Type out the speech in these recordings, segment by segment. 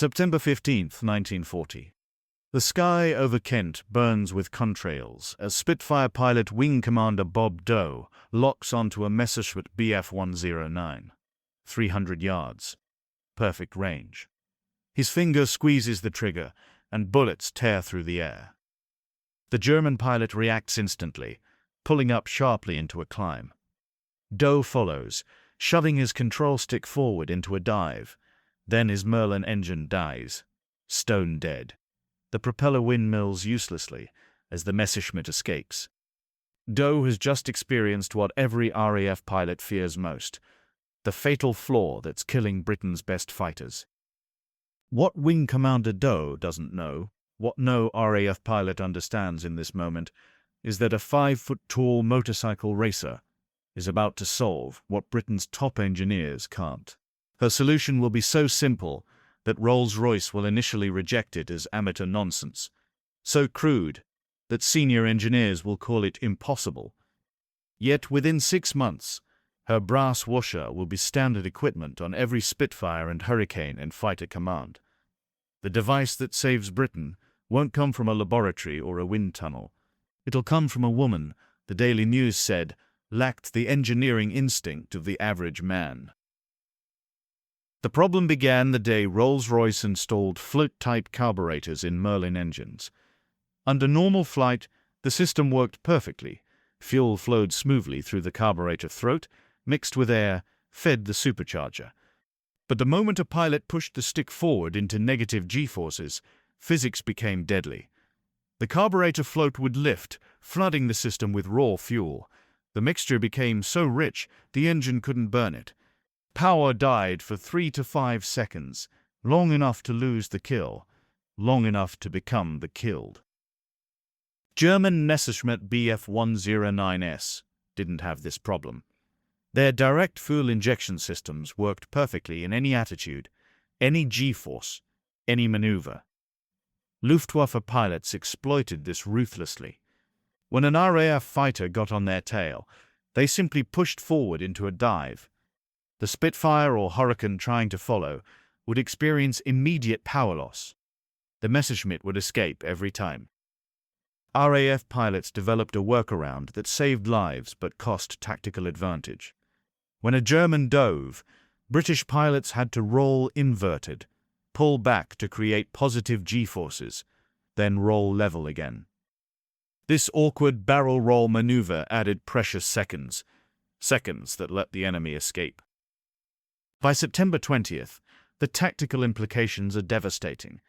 September 15, 1940. The sky over Kent burns with contrails as Spitfire pilot Wing Commander Bob Doe locks onto a Messerschmitt Bf-109. 300 yards. Perfect range. His finger squeezes the trigger, and bullets tear through the air. The German pilot reacts instantly, pulling up sharply into a climb. Doe follows, shoving his control stick forward into a dive. Then his Merlin engine dies, stone dead. The propeller windmills uselessly as the Messerschmitt escapes. Doe has just experienced what every RAF pilot fears most, the fatal flaw that's killing Britain's best fighters. What Wing Commander Doe doesn't know, what no RAF pilot understands in this moment, is that a 5-foot-tall motorcycle racer is about to solve what Britain's top engineers can't. Her solution will be so simple that Rolls-Royce will initially reject it as amateur nonsense, so crude that senior engineers will call it impossible. Yet within 6 months, her brass washer will be standard equipment on every Spitfire and Hurricane in fighter command. The device that saves Britain won't come from a laboratory or a wind tunnel. It'll come from a woman, the Daily News said, lacked the engineering instinct of the average man. The problem began the day Rolls-Royce installed float-type carburetors in Merlin engines. Under normal flight, the system worked perfectly. Fuel flowed smoothly through the carburetor throat, mixed with air, fed the supercharger. But the moment a pilot pushed the stick forward into negative G-forces, physics became deadly. The carburetor float would lift, flooding the system with raw fuel. The mixture became so rich, the engine couldn't burn it. Power died for 3 to 5 seconds, long enough to lose the kill, long enough to become the killed. German Messerschmitt Bf-109s didn't have this problem. Their direct fuel injection systems worked perfectly in any attitude, any G-force, any maneuver. Luftwaffe pilots exploited this ruthlessly. When an RAF fighter got on their tail, they simply pushed forward into a dive. The Spitfire or Hurricane trying to follow would experience immediate power loss. The Messerschmitt would escape every time. RAF pilots developed a workaround that saved lives but cost tactical advantage. When a German dove, British pilots had to roll inverted, pull back to create positive G-forces, then roll level again. This awkward barrel roll maneuver added precious seconds that let the enemy escape. By September 20th, the tactical implications are devastating.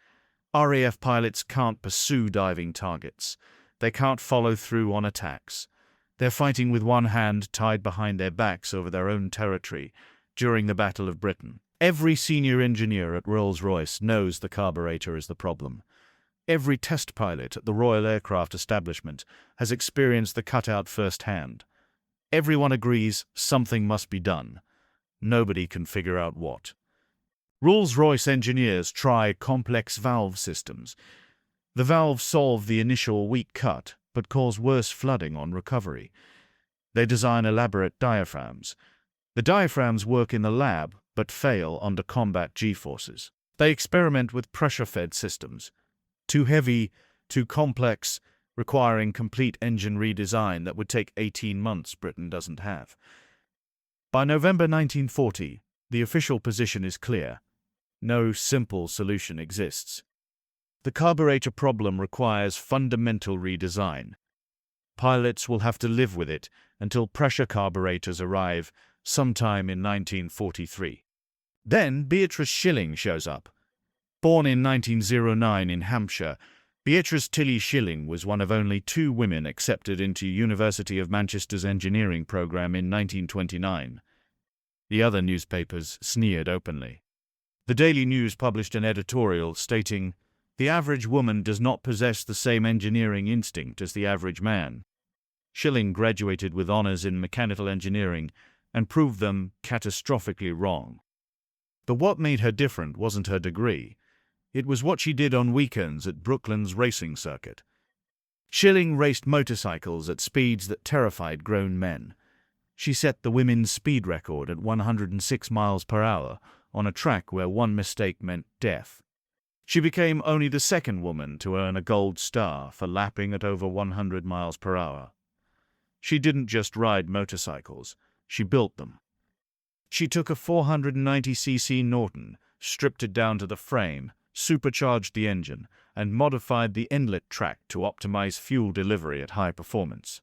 RAF pilots can't pursue diving targets. They can't follow through on attacks. They're fighting with one hand tied behind their backs over their own territory during the Battle of Britain. Every senior engineer at Rolls-Royce knows the carburetor is the problem. Every test pilot at the Royal Aircraft Establishment has experienced the cutout firsthand. Everyone agrees something must be done. Nobody can figure out what. Rolls-Royce engineers try complex valve systems. The valves solve the initial weak cut, but cause worse flooding on recovery. They design elaborate diaphragms. The diaphragms work in the lab, but fail under combat G-forces. They experiment with pressure-fed systems. Too heavy, too complex, requiring complete engine redesign that would take 18 months Britain doesn't have. By November 1940, the official position is clear. No simple solution exists. The carburetor problem requires fundamental redesign. Pilots will have to live with it until pressure carburetors arrive sometime in 1943. Then Beatrice Shilling shows up. Born in 1909 in Hampshire, Beatrice Tilly Shilling was one of only 2 women accepted into University of Manchester's engineering program in 1929. The other newspapers sneered openly. The Daily News published an editorial stating, "The average woman does not possess the same engineering instinct as the average man." Shilling graduated with honors in mechanical engineering and proved them catastrophically wrong. But what made her different wasn't her degree. It was what she did on weekends at Brooklands racing circuit. Shilling raced motorcycles at speeds that terrified grown men. She set the women's speed record at 106 miles per hour on a track where one mistake meant death. She became only the second woman to earn a gold star for lapping at over 100 miles per hour. She didn't just ride motorcycles, she built them. She took a 490cc Norton, stripped it down to the frame, supercharged the engine, and modified the inlet track to optimize fuel delivery at high performance.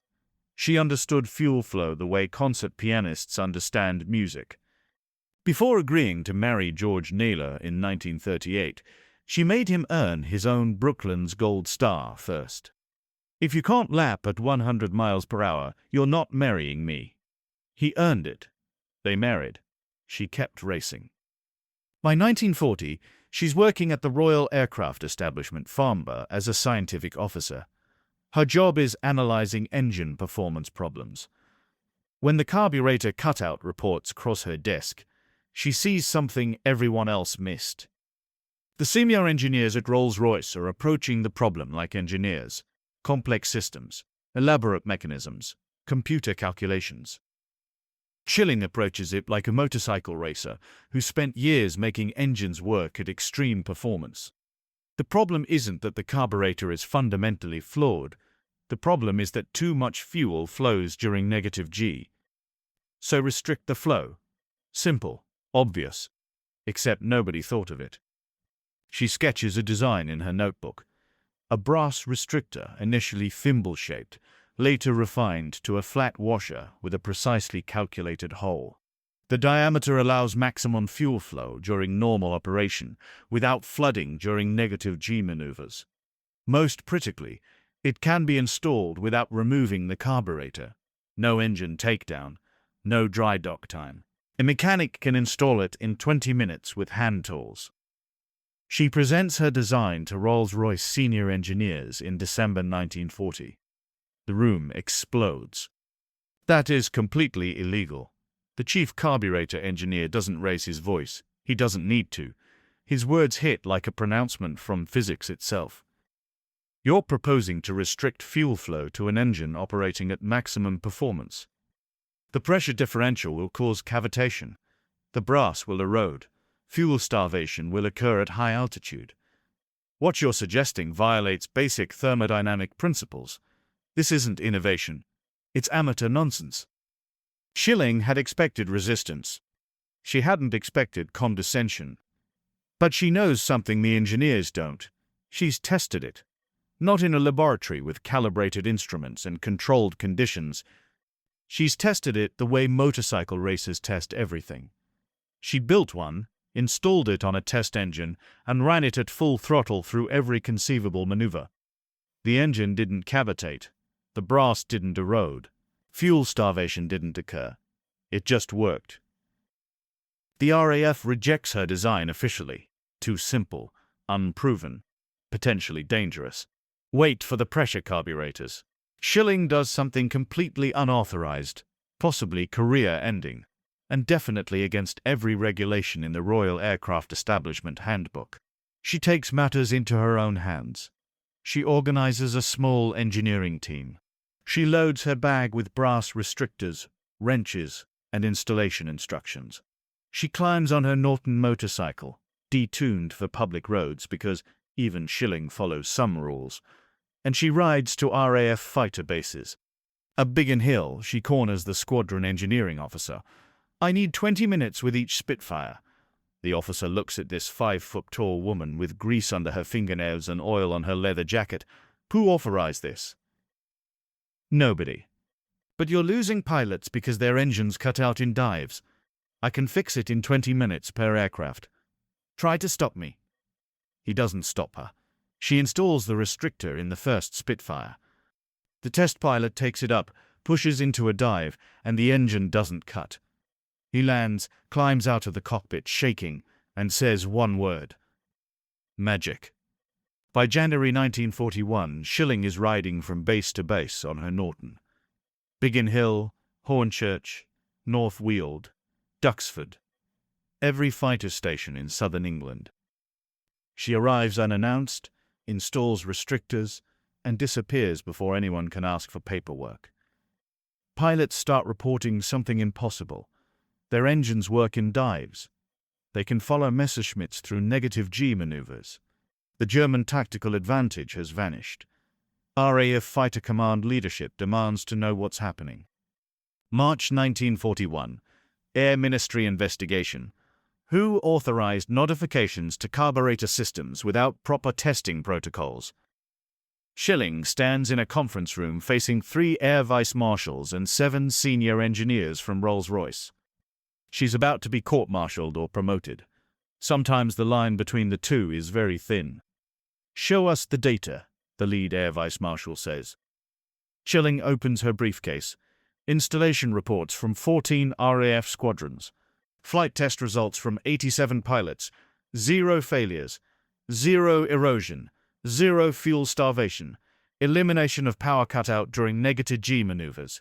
She understood fuel flow the way concert pianists understand music. Before agreeing to marry George Naylor in 1938, she made him earn his own Brooklands Gold Star first. "If you can't lap at 100 miles per hour, you're not marrying me." He earned it. They married. She kept racing. By 1940, she's working at the Royal Aircraft Establishment, Farnborough, as a scientific officer. Her job is analyzing engine performance problems. When the carburetor cutout reports cross her desk, she sees something everyone else missed. The senior engineers at Rolls-Royce are approaching the problem like engineers: complex systems, elaborate mechanisms, computer calculations. Shilling approaches it like a motorcycle racer who spent years making engines work at extreme performance. The problem isn't that the carburetor is fundamentally flawed. The problem is that too much fuel flows during negative G. So restrict the flow. Simple, obvious, except nobody thought of it. She sketches a design in her notebook. A brass restrictor, initially thimble-shaped, later refined to a flat washer with a precisely calculated hole. The diameter allows maximum fuel flow during normal operation, without flooding during negative G maneuvers. Most critically, it can be installed without removing the carburetor. No engine takedown, no dry dock time. A mechanic can install it in 20 minutes with hand tools. She presents her design to Rolls-Royce senior engineers in December 1940. The room explodes. That is completely illegal. The chief carburetor engineer doesn't raise his voice. He doesn't need to. His words hit like a pronouncement from physics itself. "You're proposing to restrict fuel flow to an engine operating at maximum performance. The pressure differential will cause cavitation. The brass will erode. Fuel starvation will occur at high altitude. What you're suggesting violates basic thermodynamic principles. This isn't innovation. It's amateur nonsense." Shilling had expected resistance. She hadn't expected condescension. But she knows something the engineers don't. She's tested it. Not in a laboratory with calibrated instruments and controlled conditions. She's tested it the way motorcycle racers test everything. She built one, installed it on a test engine, and ran it at full throttle through every conceivable maneuver. The engine didn't cavitate. The brass didn't erode. Fuel starvation didn't occur. It just worked. The RAF rejects her design officially. Too simple, unproven, potentially dangerous. Wait for the pressure carburetors. Shilling does something completely unauthorized, possibly career-ending, and definitely against every regulation in the Royal Aircraft Establishment Handbook. She takes matters into her own hands. She organizes a small engineering team. She loads her bag with brass restrictors, wrenches, and installation instructions. She climbs on her Norton motorcycle, detuned for public roads because even Shilling follows some rules, and she rides to RAF fighter bases. At Biggin Hill, she corners the squadron engineering officer. "I need 20 minutes with each Spitfire." The officer looks at this 5-foot-tall woman with grease under her fingernails and oil on her leather jacket. "Who authorized this?" "Nobody. But you're losing pilots because their engines cut out in dives. I can fix it in 20 minutes per aircraft. Try to stop me." He doesn't stop her. She installs the restrictor in the first Spitfire. The test pilot takes it up, pushes into a dive, and the engine doesn't cut. He lands, climbs out of the cockpit shaking, and says one word: magic. By January 1941, Shilling is riding from base to base on her Norton. Biggin Hill, Hornchurch, North Weald, Duxford. Every fighter station in southern England. She arrives unannounced, installs restrictors, and disappears before anyone can ask for paperwork. Pilots start reporting something impossible. Their engines work in dives. They can follow Messerschmitts through negative G maneuvers. The German tactical advantage has vanished. RAF Fighter Command leadership demands to know what's happening. March 1941. Air Ministry investigation. Who authorized notifications to carburetor systems without proper testing protocols? Shilling stands in a conference room facing 3 air vice marshals and 7 senior engineers from Rolls-Royce. She's about to be court-martialed or promoted. Sometimes the line between the two is very thin. "Show us the data," the lead air vice marshal says. Shilling opens her briefcase. Installation reports from 14 RAF squadrons. Flight test results from 87 pilots. 0 failures. 0 erosion. 0 fuel starvation. Elimination of power cutout during negative G maneuvers.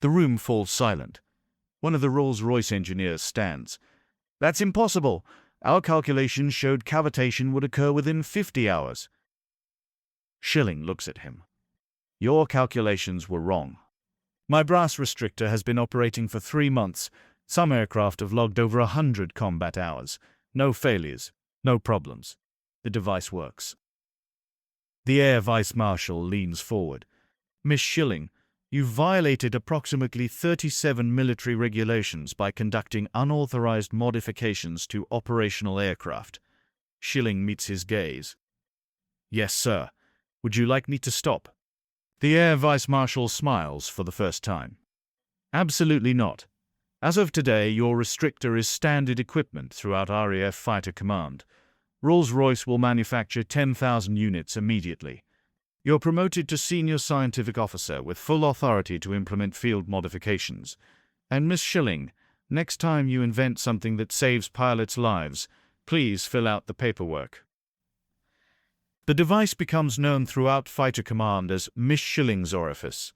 The room falls silent. One of the Rolls-Royce engineers stands. "That's impossible. Our calculations showed cavitation would occur within 50 hours. Shilling looks at him. "Your calculations were wrong. My brass restrictor has been operating for 3 months. Some aircraft have logged over 100 combat hours. No failures, no problems. The device works." The air vice marshal leans forward. "Miss Shilling, you violated approximately 37 military regulations by conducting unauthorized modifications to operational aircraft." Shilling meets his gaze. "Yes, sir. Would you like me to stop?" The air vice marshal smiles for the first time. "Absolutely not. As of today, your restrictor is standard equipment throughout RAF Fighter Command. Rolls-Royce will manufacture 10,000 units immediately. You're promoted to senior scientific officer with full authority to implement field modifications. And Miss Shilling, next time you invent something that saves pilots' lives, please fill out the paperwork." The device becomes known throughout Fighter Command as Miss Shilling's orifice.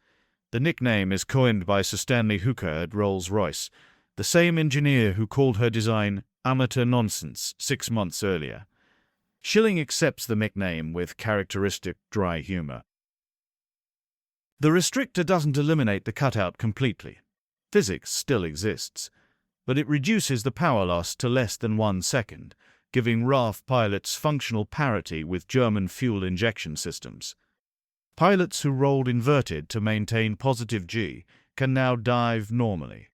The nickname is coined by Sir Stanley Hooker at Rolls-Royce, the same engineer who called her design amateur nonsense 6 months earlier. Shilling accepts the nickname with characteristic dry humor. The restrictor doesn't eliminate the cutout completely. Physics still exists, but it reduces the power loss to less than 1 second, giving RAF pilots functional parity with German fuel injection systems. Pilots who rolled inverted to maintain positive G can now dive normally.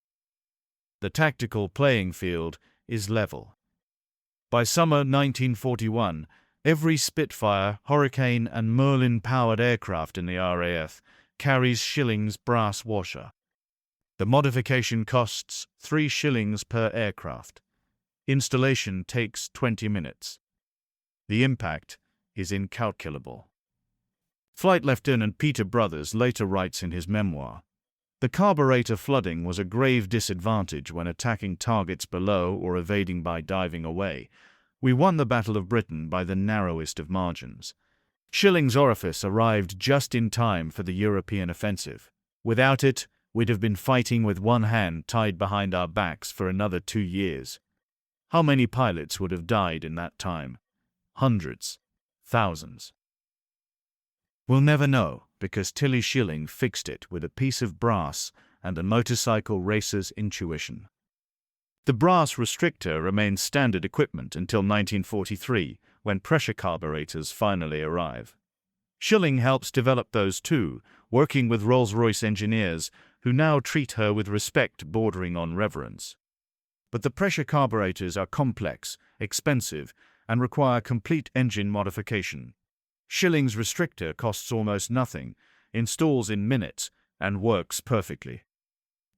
The tactical playing field is level. By summer 1941, every Spitfire, Hurricane and Merlin-powered aircraft in the RAF carries Shilling's brass washer. The modification costs 3 shillings per aircraft. Installation takes 20 minutes. The impact is incalculable. Flight Lieutenant Peter Brothers later writes in his memoir, "The carburetor flooding was a grave disadvantage when attacking targets below or evading by diving away. We won the Battle of Britain by the narrowest of margins." Shilling's orifice arrived just in time for the European offensive. Without it, we'd have been fighting with one hand tied behind our backs for another 2 years. How many pilots would have died in that time? Hundreds. Thousands. We'll never know, because Tilly Shilling fixed it with a piece of brass and a motorcycle racer's intuition. The brass restrictor remains standard equipment until 1943, when pressure carburetors finally arrive. Shilling helps develop those too, working with Rolls-Royce engineers who now treat her with respect bordering on reverence. But the pressure carburetors are complex, expensive, and require complete engine modification. Shilling's restrictor costs almost nothing, installs in minutes, and works perfectly.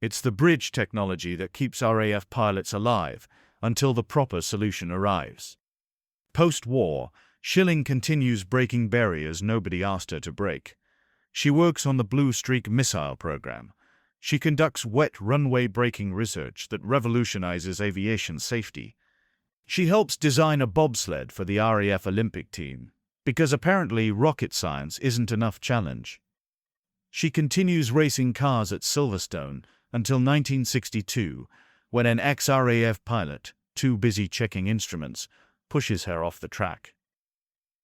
It's the bridge technology that keeps RAF pilots alive until the proper solution arrives. Post-war, Shilling continues breaking barriers nobody asked her to break. She works on the Blue Streak missile program. She conducts wet runway braking research that revolutionizes aviation safety. She helps design a bobsled for the RAF Olympic team, because apparently rocket science isn't enough challenge. She continues racing cars at Silverstone until 1962, when an ex-RAF pilot, too busy checking instruments, pushes her off the track.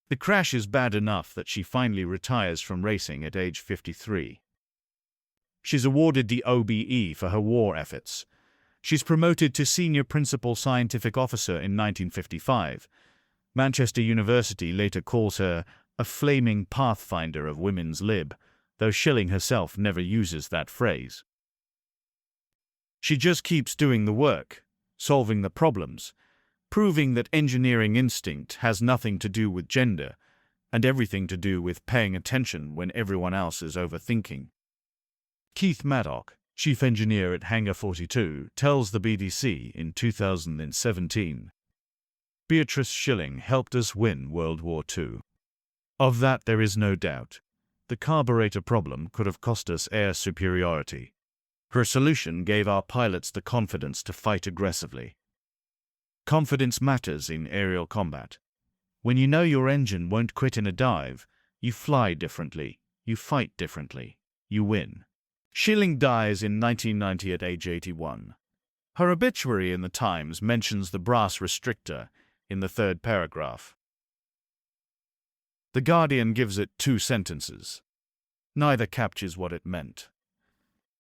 The crash is bad enough that she finally retires from racing at age 53. She's awarded the OBE for her war efforts. She's promoted to Senior Principal Scientific Officer in 1955. Manchester University later calls her a flaming pathfinder of women's lib, though Shilling herself never uses that phrase. She just keeps doing the work, solving the problems, proving that engineering instinct has nothing to do with gender and everything to do with paying attention when everyone else is overthinking. Keith Maddock, chief engineer at Hangar 42, tells the BBC in 2017, "Beatrice Shilling helped us win World War II. Of that there is no doubt. The carburetor problem could have cost us air superiority. Her solution gave our pilots the confidence to fight aggressively. Confidence matters in aerial combat. When you know your engine won't quit in a dive, you fly differently, you fight differently, you win." Shilling dies in 1990 at age 81. Her obituary in the Times mentions the brass restrictor in the third paragraph. The Guardian gives it 2 sentences. Neither captures what it meant.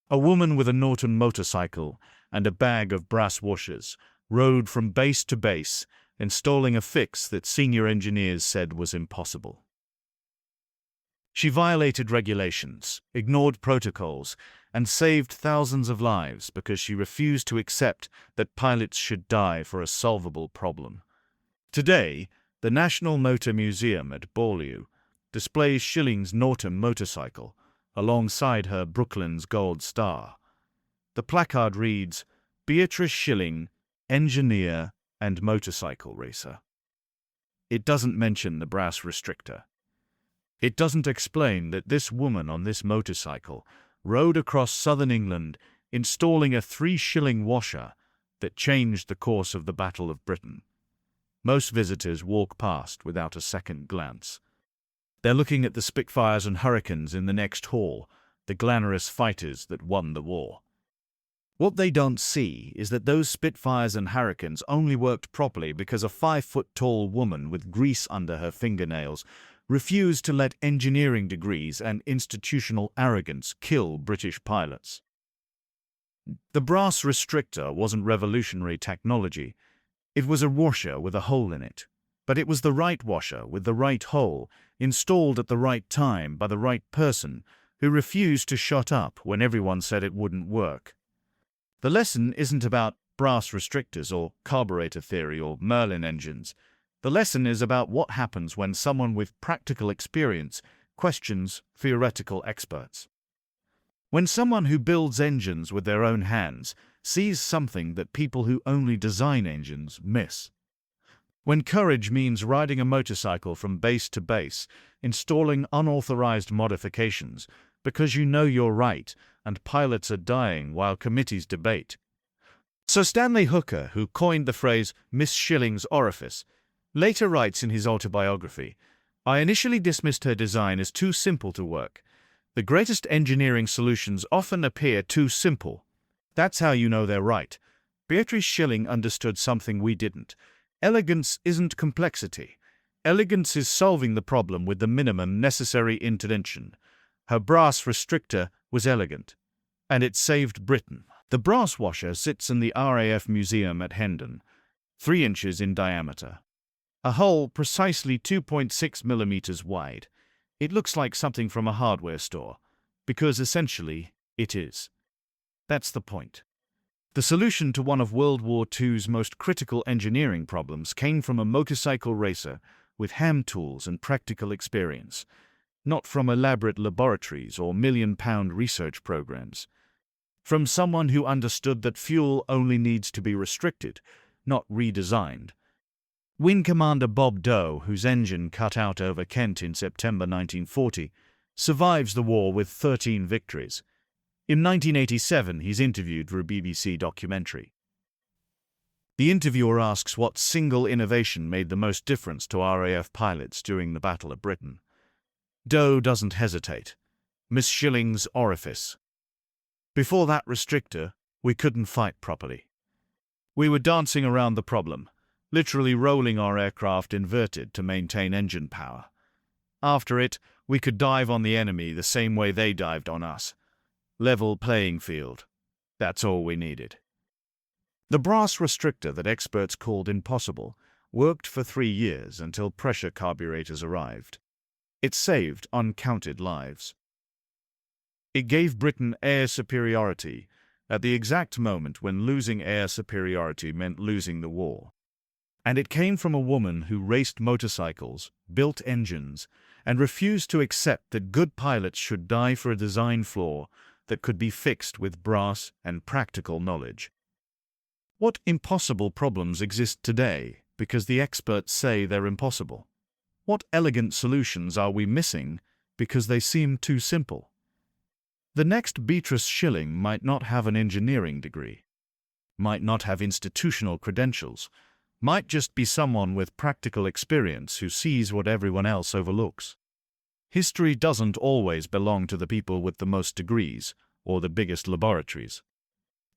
A woman with a Norton motorcycle and a bag of brass washers rode from base to base, installing a fix that senior engineers said was impossible. She violated regulations, ignored protocols, and saved thousands of lives because she refused to accept that pilots should die for a solvable problem. Today, the National Motor Museum at Beaulieu displays Shilling's Norton motorcycle alongside her Brooklands Gold Star. The placard reads, "Beatrice Shilling, engineer and motorcycle racer." It doesn't mention the brass restrictor. It doesn't explain that this woman on this motorcycle rode across southern England installing a 3-shilling washer that changed the course of the Battle of Britain. Most visitors walk past without a second glance. They're looking at the Spitfires and Hurricanes in the next hall, the glamorous fighters that won the war. What they don't see is that those Spitfires and Hurricanes only worked properly because a 5-foot-tall woman with grease under her fingernails refused to let engineering degrees and institutional arrogance kill British pilots. The brass restrictor wasn't revolutionary technology. It was a washer with a hole in it. But it was the right washer with the right hole, installed at the right time by the right person, who refused to shut up when everyone said it wouldn't work. The lesson isn't about brass restrictors or carburetor theory or Merlin engines. The lesson is about what happens when someone with practical experience questions theoretical experts. When someone who builds engines with their own hands sees something that people who only design engines miss. When courage means riding a motorcycle from base to base, installing unauthorized modifications because you know you're right and pilots are dying while committees debate. Sir Stanley Hooker, who coined the phrase Miss Shilling's orifice, later writes in his autobiography, "I initially dismissed her design as too simple to work. The greatest engineering solutions often appear too simple. That's how you know they're right. Beatrice Shilling understood something we didn't. Elegance isn't complexity. Elegance is solving the problem with the minimum necessary intervention. Her brass restrictor was elegant, and it saved Britain." The brass washer sits in the RAF Museum at Hendon, 3 inches in diameter. A hole precisely 2.6 millimeters wide. It looks like something from a hardware store, because essentially it is. That's the point. The solution to one of World War II's most critical engineering problems came from a motorcycle racer with hand tools and practical experience, not from elaborate laboratories or million-pound research programs. From someone who understood that fuel only needs to be restricted, not redesigned. Wing Commander Bob Doe, whose engine cut out over Kent in September 1940, survives the war with 13 victories. In 1987, he's interviewed for a BBC documentary. The interviewer asks what single innovation made the most difference to RAF pilots during the Battle of Britain. Doe doesn't hesitate. Miss Shilling's orifice. Before that restrictor, we couldn't fight properly. We were dancing around the problem, literally rolling our aircraft inverted to maintain engine power. After it, we could dive on the enemy the same way they dived on us. Level playing field. That's all we needed. The brass restrictor that experts called impossible worked for 3 years until pressure carburetors arrived. It saved uncounted lives. It gave Britain air superiority at the exact moment when losing air superiority meant losing the war. And it came from a woman who raced motorcycles, built engines, and refused to accept that good pilots should die for a design flaw that could be fixed with brass and practical knowledge. What impossible problems exist today because the experts say they're impossible? What elegant solutions are we missing because they seem too simple? The next Beatrice Shilling might not have an engineering degree, might not have institutional credentials, might just be someone with practical experience who sees what everyone else overlooks. History doesn't always belong to the people with the most degrees or the biggest laboratories.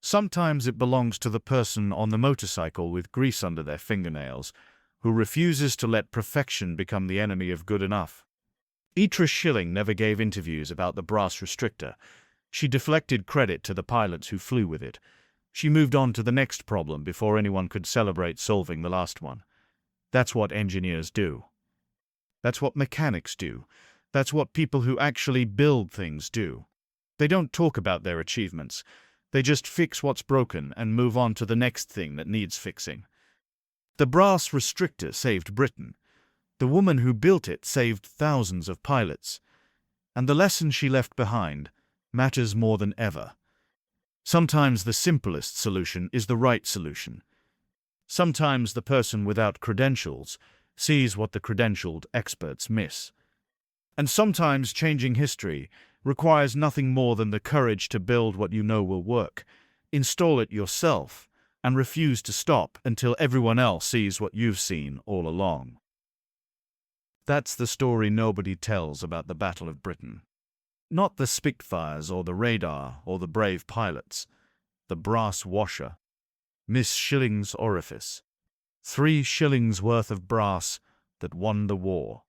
Sometimes it belongs to the person on the motorcycle with grease under their fingernails who refuses to let perfection become the enemy of good enough. Beatrice Shilling never gave interviews about the brass restrictor. She deflected credit to the pilots who flew with it. She moved on to the next problem before anyone could celebrate solving the last one. That's what engineers do. That's what mechanics do. That's what people who actually build things do. They don't talk about their achievements. They just fix what's broken and move on to the next thing that needs fixing. The brass restrictor saved Britain. The woman who built it saved thousands of pilots. And the lesson she left behind matters more than ever. Sometimes the simplest solution is the right solution. Sometimes the person without credentials sees what the credentialed experts miss. And sometimes changing history requires nothing more than the courage to build what you know will work, install it yourself, and refuse to stop until everyone else sees what you've seen all along. That's the story nobody tells about the Battle of Britain. Not the Spitfires or the radar or the brave pilots. The brass washer. Miss Shilling's orifice. 3 shillings worth of brass that won the war.